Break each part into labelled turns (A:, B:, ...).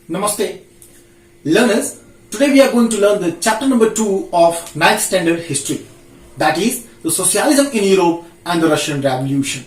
A: Namaste. Learners, today we are going to learn the chapter number 2 of 9th standard history. That is, the socialism in Europe and the Russian Revolution.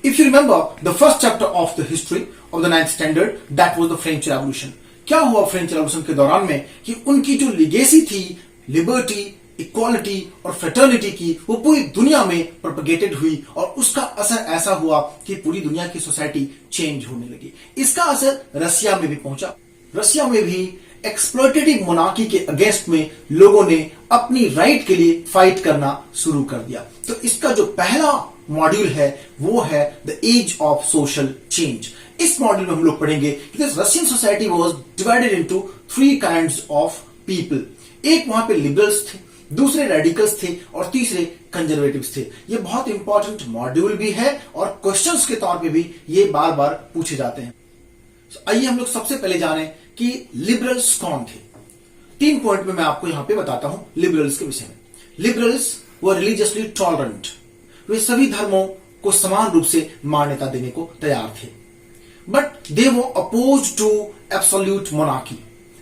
A: If you remember the first chapter of the history of the 9th standard, that was the French Revolution. क्या हुआ French revolution के दौरान में कि उनकी जो legacy थी liberty, equality और फ्रेटर्निटी की, वो पूरी दुनिया में प्रोपगेटेड हुई और उसका असर ऐसा हुआ कि पूरी दुनिया की सोसाइटी चेंज होने लगी। इसका असर रसिया में भी पहुंचा। रसिया में भी एक्सप्लॉयटेटिव मोनार्की के अगेंस्ट में लोगों ने अपनी राइट के लिए फाइट करना शुरू कर दिया। तो इसका जो पहला मॉड्यूल है वो है the age of social change. इस मॉड्यूल में हम लोग पढ़ेंगे कि this Russian society was divided into 3 kinds of people. एक वहां पे लिबरल्स थे, दूसरे रेडिकल्स थे और तीसरे कंजर्वेटिव्स थे। ये बहुत इंपॉर्टेंट मॉड्यूल भी है और क्वेश्चंस के तौर पे भी ये बार बार पूछे जाते हैं। आइए हम लोग सबसे पहले जानें कि लिबरल्स कौन थे। 3 पॉइंट में मैं आपको यहां पे बताता हूं लिबरल्स के विषय में। लिबरल्स वर रिलीजियसली टॉलरेंट। वे सभी धर्मों को समान रूप से मान्यता देने को तैयार थे। But they were oppose to absolute monarchy.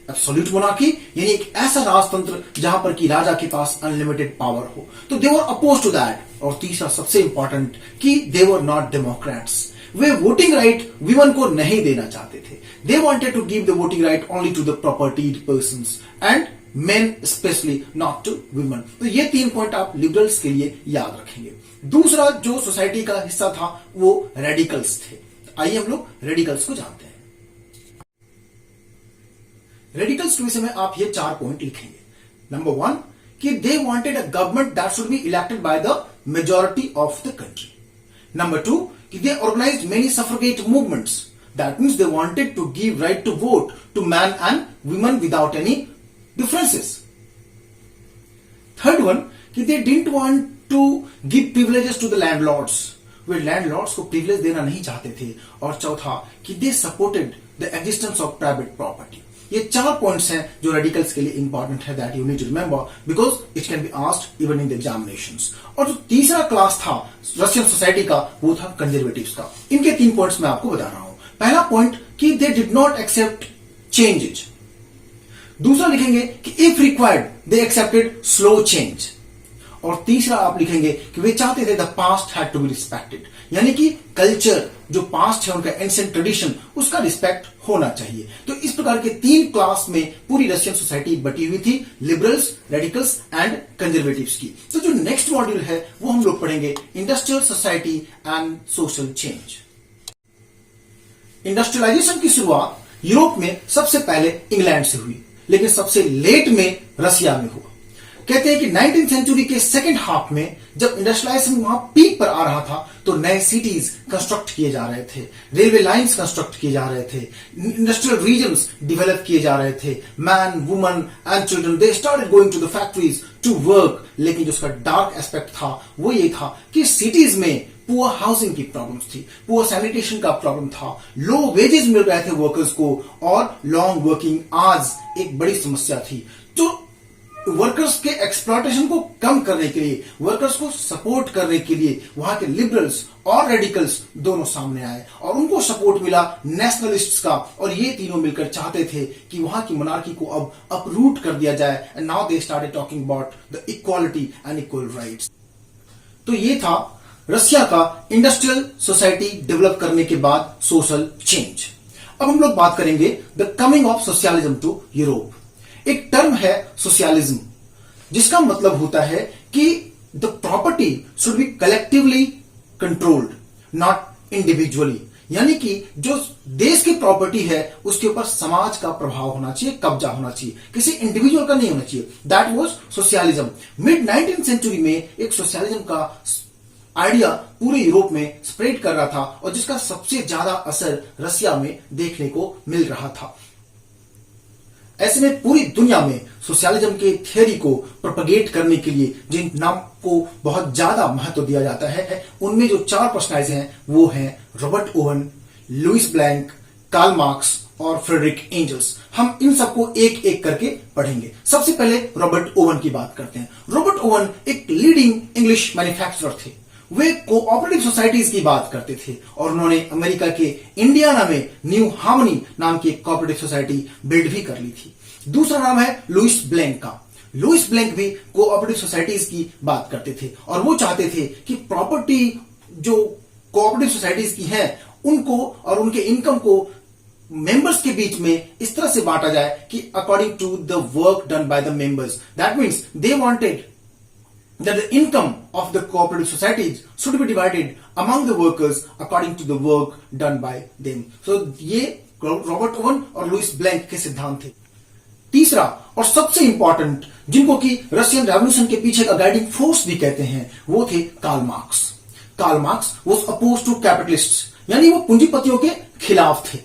A: Absolute monarchy यानी एक ऐसा राजतंत्र जहां पर कि राजा के पास अनलिमिटेड पावर हो, तो they were oppose to that. और तीसरा सबसे इंपॉर्टेंट कि दे वर नॉट डेमोक्रेट्स। वे वोटिंग राइट विमन को नहीं देना चाहते थे। They wanted to give the voting right only to the propertied persons and men specially, not to women. तो ये 3 पॉइंट आप लिबरल्स के लिए याद रखेंगे। दूसरा जो सोसाइटी का हिस्सा था वो रेडिकल्स थे। आइए हम लोग रेडिकल्स को जानते हैं। रेडिकल्स के विषय में आप ये 4 पॉइंट लिखेंगे। नंबर 1 कि they wanted a government that should be elected by the majority of the country. Number 2 कि they organised many suffragette movements. That means they wanted to give right to vote to man and women without any differences. Third one कि they didn't want to give privileges to the landlords. वे landlords को privilege देना नहीं चाहते थे। और चौथा कि they supported the existence of private property. ये 4 पॉइंट्स हैं जो रेडिकल्स के लिए इंपॉर्टेंट है, that you need to remember because it can be asked even in the examinations. और जो तीसरा क्लास था रशियन सोसाइटी का वो था कंजर्वेटिव्स का। इनके 3 पॉइंट्स मैं आपको बता रहा हूं। पहला पॉइंट कि they did not accept changes. दूसरा लिखेंगे कि if required they accepted slow change. और तीसरा आप लिखेंगे कि वे चाहते थे the past had to be respected, यानी कि कल्चर जो पास्ट है उनका एंशिएंट ट्रेडिशन उसका रिस्पेक्ट होना चाहिए। तो इस प्रकार के 3 क्लास में पूरी रशियन सोसाइटी बटी हुई थी, लिबरल्स, रेडिकल्स एंड कंजर्वेटिव्स की। तो जो नेक्स्ट मॉड्यूल है वो हम लोग पढ़ेंगे industrial society and social change. Industrialisation की शुरुआत यूरोप में सबसे पहले इंग्लैंड से हुई, लेकिन सबसे लेट में रसिया में हुआ। कहते हैं कि 19th सेंचुरी के सेकेंड हाफ में जब इंडस्ट्रियलाइजेशन वहां पीक पर आ रहा था तो नए सिटीज कंस्ट्रक्ट किए जा रहे थे, रेलवे लाइंस कंस्ट्रक्ट किए जा रहे थे, इंडस्ट्रियल रीजन्स डेवलप किए जा रहे थे। Man, woman and children they started going to the factories to work. लेकिन जो उसका डार्क एस्पेक्ट था वो ये था कि सिटीज में पुअर हाउसिंग की प्रॉब्लम्स थी, पुअर सैनिटेशन का प्रॉब्लम था, लो वेजेस मिल रहे थे वर्कर्स को और लॉन्ग वर्किंग आवर्स एक बड़ी समस्या थी। जो वर्कर्स के एक्सप्लॉयटेशन को कम करने के लिए, वर्कर्स को सपोर्ट करने के लिए वहां के लिबरल्स और रेडिकल्स दोनों सामने आए और उनको सपोर्ट मिला नेशनलिस्ट्स का। और ये तीनों मिलकर चाहते थे कि वहां की मोनार्की को अब अपरूट कर दिया जाए। And now they started talking about the equality and equal rights. तो ये था रसिया का इंडस्ट्रियल सोसाइटी डेवलप करने के बाद सोशल चेंज। अब हम लोग बात करेंगे the coming of socialism to Europe. एक टर्म है सोशलिज्म जिसका मतलब होता है कि the property should be collectively controlled not individually, यानी कि जो देश की प्रॉपर्टी है उसके ऊपर समाज का प्रभाव होना चाहिए, कब्जा होना चाहिए, किसी इंडिविजुअल का नहीं होना चाहिए। That was socialism. Mid 19th century में एक सोशलिज्म का आइडिया पूरे यूरोप में स्प्रेड कर रहा था और जिसका सबसे ज्यादा असर रसिया में देखने को मिल रहा था। ऐसे में पूरी दुनिया में सोशलिज्म के थियरी को प्रोपगेट करने के लिए जिन नाम को बहुत ज्यादा महत्व दिया जाता है उनमें जो 4 पर्सनैलिटीज हैं वो हैं Robert Owen, Louis Blanc, Karl Marx और फ्रेडरिक एंजल्स। हम इन सबको एक एक करके पढ़ेंगे। सबसे पहले रॉबर्ट ओवन की बात करते हैं। रॉबर्ट ओवन एक लीडिंग इंग्लिश मैन्युफैक्चरर थे। वे कोऑपरेटिव सोसाइटीज की बात करते थे और उन्होंने अमेरिका के इंडियाना में न्यू हार्मनी नाम की एक कोऑपरेटिव सोसाइटी बिल्ड भी कर ली थी। दूसरा नाम है लुइस ब्लैंक का। लुइस ब्लैंक भी कोऑपरेटिव सोसाइटीज की बात करते थे और वो चाहते थे कि प्रॉपर्टी जो कोऑपरेटिव सोसाइटीज की है उनको और उनके इनकम को मेंबर्स के बीच में इस तरह से बांटा जाए कि according to the work done by the members. That means they wanted that the income of the cooperative societies should be divided among the workers according to the work done by them. So ये Robert oven और Louis blank के सिद्धांत थे। तीसरा और सबसे important, जिनको कि रशियन रेवोल्यूशन के पीछे का गाइडिंग फोर्स भी कहते हैं, वो थे Karl Marx. Karl Marx was oppose to capitalists, यानी वो पूंजीपतियों के खिलाफ थे।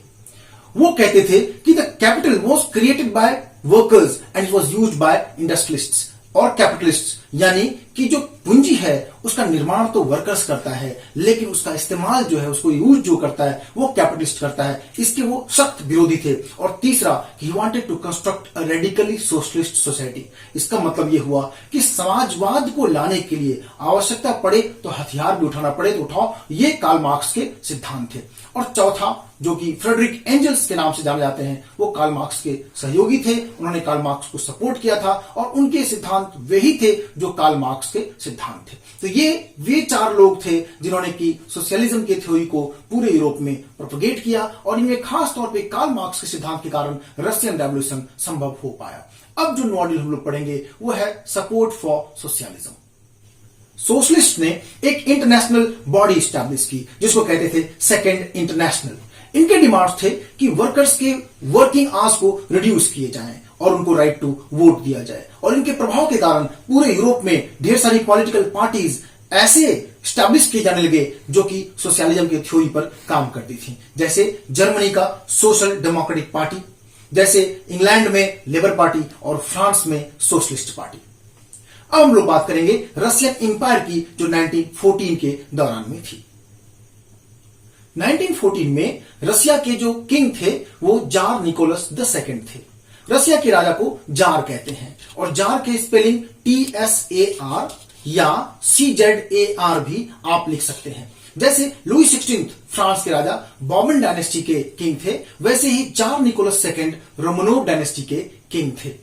A: वो कहते थे कि the capital was created by workers and it was used by industrialists और कैपिटलिस्ट्स, यानी कि जो पूंजी है उसका निर्माण तो वर्कर्स करता है लेकिन उसका इस्तेमाल जो है, उसको यूज जो करता है वो कैपिटलिस्ट करता है। इसके वो सख्त विरोधी थे। और तीसरा, he wanted to construct a radically socialist society. इसका मतलब ये हुआ कि समाजवाद को लाने के लिए आवश्यकता पड़े तो हथियार भी उठाना पड़े तो उठाओ। ये कार्ल मार्क्स के सिद्धांत थे। और चौथा, जो कि फ्रेडरिक एंजल्स के नाम से जाने जाते हैं, वो कार्ल मार्क्स के सहयोगी थे। उन्होंने कार्ल मार्क्स को सपोर्ट किया था और उनके सिद्धांत वही थे जो कार्ल मार्क्स के सिद्धांत थे। तो ये वे चार लोग थे जिन्होंने की सोशलिज्म के थ्योरी को पूरे यूरोप में प्रोपगेट किया और इनमें खास तौर पे कार्ल मार्क्स के सिद्धांत के कारण रशियन रेवोल्यूशन संभव हो पाया। अब जो मॉड्यूल हम लोग पढ़ेंगे वो है सपोर्ट फॉर सोशलिज्म। सोशलिस्ट ने एक इंटरनेशनल बॉडी स्टैब्लिश की जिसको कहते थे सेकेंड इंटरनेशनल। इनके डिमांड्स थे कि वर्कर्स के वर्किंग आवर्स को रिड्यूस किए जाएं और उनको राइट टू वोट दिया जाए। और इनके प्रभाव के कारण पूरे यूरोप में ढेर सारी पॉलिटिकल पार्टीज ऐसे स्टैब्लिश किए जाने लगे जो कि सोशलिज्म के थ्योरी पर काम करती थी, जैसे जर्मनी का सोशल डेमोक्रेटिक पार्टी, जैसे इंग्लैंड में लेबर पार्टी और फ्रांस में सोशलिस्ट पार्टी। अब हम लोग बात करेंगे रशियन इंपायर की जो 1914 के दौरान में थी। 1914 में रशिया के जो किंग थे वो जार निकोलस II थे। रशिया के राजा को जार कहते हैं और जार के स्पेलिंग TSAR या CZAR भी आप लिख सकते हैं। जैसे लुई 16 फ्रांस के राजा बॉर्बन डायनेस्टी के किंग थे, वैसे ही tsar Nicholas II Romanov dynasty के किंग थे।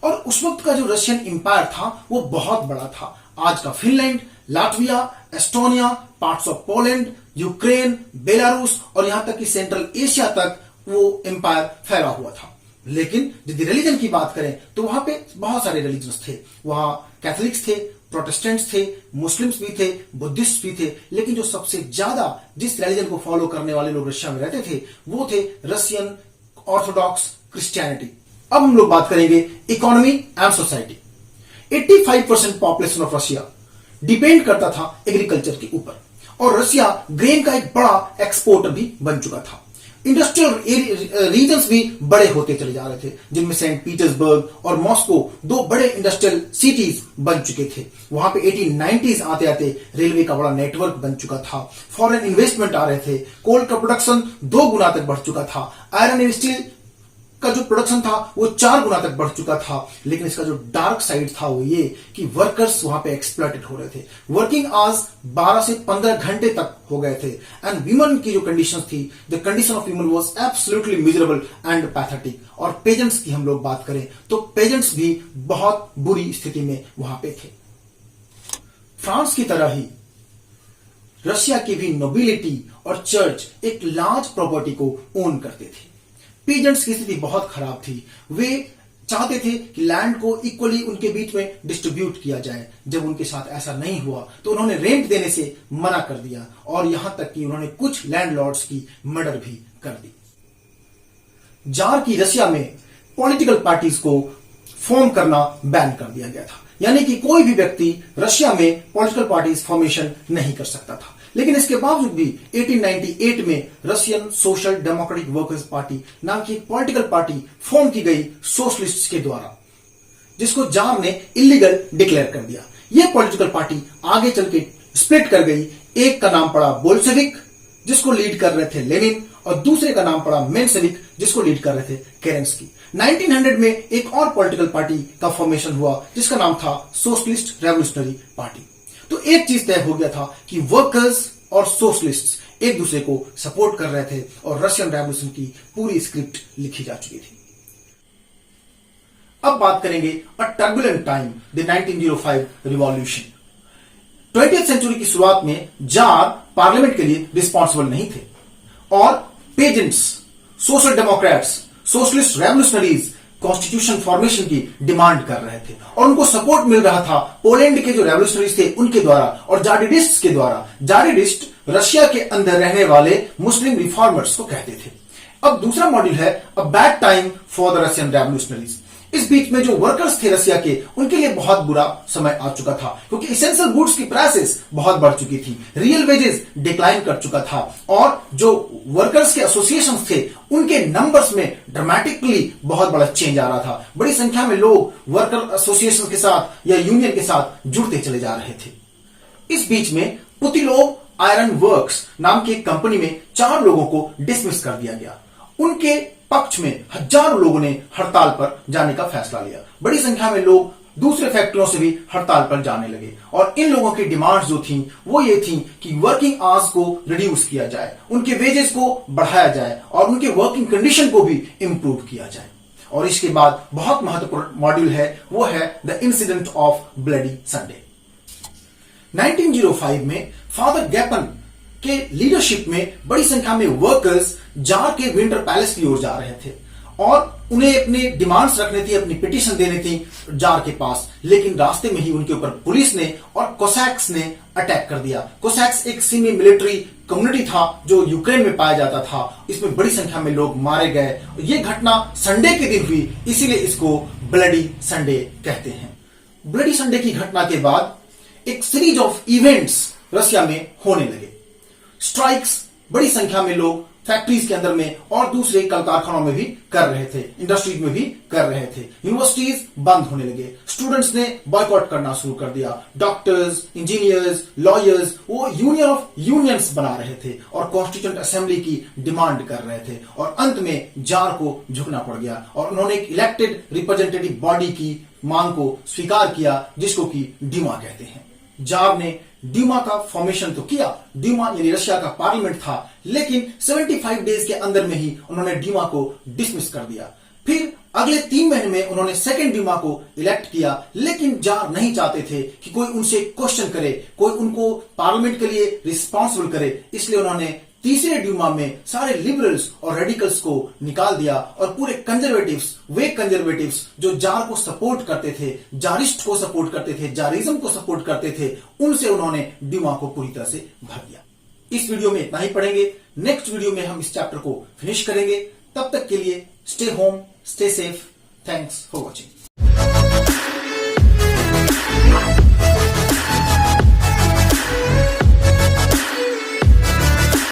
A: और उस वक्त का जो रशियन इंपायर था वो बहुत बड़ा था। आज का Finland, Latvia, Estonia, parts of Poland, Ukraine, Belarus और यहां तक कि सेंट्रल एशिया तक वो एम्पायर फैला हुआ था। लेकिन यदि रिलीजन की बात करें तो वहां पे बहुत सारे रिलीजन्स थे। वहां कैथोलिक्स थे, प्रोटेस्टेंट्स थे, मुस्लिम्स भी थे, बुद्धिस्ट भी थे, लेकिन जो सबसे ज्यादा जिस रिलीजन को फॉलो करने वाले लोग रशिया में रहते थे वो थे रशियन ऑर्थोडॉक्स क्रिश्चियनिटी। अब हम लोग बात करेंगे economy and society. 85% population of Russia depend करता था एग्रीकल्चर के ऊपर और रशिया ग्रेन का एक बड़ा एक्सपोर्टर भी बन चुका था। इंडस्ट्रियल रीजन्स भी बड़े होते चले जा रहे थे, जिनमें सेंट पीटर्सबर्ग और मॉस्को दो बड़े इंडस्ट्रियल सिटीज बन चुके थे। वहां पे 1890s आते आते रेलवे का बड़ा नेटवर्क बन चुका था, फॉरेन इन्वेस्टमेंट आ रहे थे, कोल का प्रोडक्शन 2 गुना तक बढ़ चुका था, आयरन एंड स्टील का जो प्रोडक्शन था वो 4 गुना तक बढ़ चुका था। लेकिन इसका जो डार्क साइड था वो ये कि वर्कर्स वहां पे एक्सप्लॉइटेड हो रहे थे। वर्किंग आवर्स 12 से 15 घंटे तक हो गए थे एंड विमेन की जो कंडीशन थी, the condition of women was absolutely miserable and pathetic. और पेजेंट्स की हम लोग बात करें तो पेजेंट्स भी बहुत बुरी स्थिति में वहां पे थे। फ्रांस की तरह ही रशिया की भी नोबिलिटी और चर्च एक लार्ज प्रॉपर्टी को ओन करते थे। पीजेंट्स की स्थिति बहुत खराब थी। वे चाहते थे कि लैंड को इक्वली उनके बीच में डिस्ट्रीब्यूट किया जाए। जब उनके साथ ऐसा नहीं हुआ तो उन्होंने रेंट देने से मना कर दिया और यहां तक कि उन्होंने कुछ लैंडलॉर्ड्स की मर्डर भी कर दी। जार की रशिया में पॉलिटिकल पार्टीज को फॉर्म करना बैन कर दिया गया था, यानी कि कोई भी व्यक्ति रशिया में पॉलिटिकल पार्टीज फॉर्मेशन नहीं कर सकता था। लेकिन इसके बावजूद भी 1898 में Russian social democratic workers party नाम की एक पॉलिटिकल पार्टी फॉर्म की गई सोशलिस्ट्स के द्वारा, जिसको जार ने इलीगल डिक्लेयर कर दिया। यह पॉलिटिकल पार्टी आगे चल के स्प्लिट कर गई। एक का नाम पड़ा बोल्शेविक जिसको लीड कर रहे थे लेनिन और दूसरे का नाम पड़ा मेंशेविक जिसको लीड कर रहे थे केरेंस्की। 1900 में एक और पॉलिटिकल पार्टी का फॉर्मेशन हुआ जिसका नाम था सोशलिस्ट रेवोल्यूशनरी पार्टी। तो एक चीज तय हो गया था कि वर्कर्स और सोशलिस्ट एक दूसरे को सपोर्ट कर रहे थे और रशियन रेवोल्यूशन की पूरी स्क्रिप्ट लिखी जा चुकी थी। अब बात करेंगे a turbulent time, the 1905 revolution. 20th century की शुरुआत में जार पार्लियामेंट के लिए रिस्पॉन्सिबल नहीं थे और pageants, social Democrats, socialist revolutionaries constitution formation की डिमांड कर रहे थे और उनको सपोर्ट मिल रहा था पोलैंड के जो रेवोल्यूशनरीज थे उनके द्वारा और जाडिडिस्ट्स के द्वारा। जाडिडिस्ट रशिया के अंदर रहने वाले मुस्लिम रिफॉर्मर्स को कहते थे। अब दूसरा मॉड्यूल है a bad time for the Russian revolutionaries. इस बीच में जो वर्कर्स थे रशिया के, उनके लिए बहुत बुरा समय आ चुका था क्योंकि इसेंशियल गुड्स की प्राइसेस बहुत बढ़ चुकी थी, रियल वेजेस डिक्लाइन कर चुका था और जो वर्कर्स के एसोसिएशंस थे उनके नंबर्स में ड्रामेटिकली बहुत बड़ा चेंज आ रहा था। बड़ी संख्या में लोग वर्कर एसोसिएशन के साथ या यूनियन के साथ जुड़ते चले जा रहे थे। इस बीच में पुतिलोव आयरन वर्क्स नाम की एक कंपनी में 4 लोगों को डिसमिस कर दिया गया। उनके पक्ष में हजारों लोगों ने हड़ताल पर जाने का फैसला लिया। बड़ी संख्या में लोग दूसरे फैक्ट्रियों से भी हड़ताल पर जाने लगे और इन लोगों की डिमांड्स जो थी वो ये थी कि वर्किंग आवर्स को रिड्यूस किया जाए, उनके वेजेस को बढ़ाया जाए और उनके वर्किंग कंडीशन को भी इंप्रूव किया जाए। और इसके बाद बहुत महत्वपूर्ण मॉड्यूल है, वो है the incident of bloody Sunday. 1905 में फादर गैपन के लीडरशिप में बड़ी संख्या में वर्कर्स जार के विंटर पैलेस की ओर जा रहे थे और उन्हें अपने डिमांड्स रखने थी, अपनी पिटीशन देनी थी जार के पास। लेकिन रास्ते में ही उनके ऊपर पुलिस ने और कोसैक्स ने अटैक कर दिया। कोसैक्स एक सेमी मिलिट्री कम्युनिटी था जो यूक्रेन में पाया जाता था। इसमें बड़ी संख्या में लोग मारे गए। ये घटना संडे के दिन हुई, इसीलिए इसको ब्लडी संडे कहते हैं। ब्लडी संडे की घटना के बाद एक सीरीज ऑफ इवेंट्स रशिया में होने लगे। स्ट्राइक्स बड़ी संख्या में लोग फैक्ट्रीज के अंदर में और दूसरे कल कारखानों में भी कर रहे थे, इंडस्ट्रीज में भी कर रहे थे। यूनिवर्सिटीज बंद होने लगे, स्टूडेंट्स ने बॉयकॉट करना शुरू कर दिया। डॉक्टर्स, इंजीनियर्स, लॉयर्स वो यूनियन ऑफ यूनियंस बना रहे थे और कॉन्स्टिट्यूएंट असेंबली की डिमांड कर रहे थे और अंत में जार को झुकना पड़ गया और उन्होंने एक इलेक्टेड रिप्रेजेंटेटिव बॉडी की मांग को स्वीकार किया जिसको कि ड्यूमा कहते हैं। जार ने ड्यूमा का फॉर्मेशन तो किया, ड्यूमा यानी रशिया का पार्लियामेंट था, लेकिन 75 डेज के अंदर में ही उन्होंने ड्यूमा को डिसमिस कर दिया। फिर अगले 3 महीने में उन्होंने सेकेंड ड्यूमा को इलेक्ट किया, लेकिन जार नहीं चाहते थे कि कोई उनसे क्वेश्चन करे, कोई उनको पार्लियामेंट के लिए रिस्पॉन्सिबल करे। इसलिए उन्होंने तीसरे ड्यूमा में सारे लिबरल्स और रेडिकल्स को निकाल दिया और पूरे कंजर्वेटिव्स, वे कंजर्वेटिव्स जो जार को सपोर्ट करते थे, जारिस्ट को सपोर्ट करते थे, जारिज्म को सपोर्ट करते थे, उनसे उन्होंने ड्यूमा को पूरी तरह से भर दिया। इस वीडियो में इतना ही पढ़ेंगे। नेक्स्ट वीडियो में हम इस चैप्टर को फिनिश करेंगे। तब तक के लिए stay home, stay safe. Thanks for watching.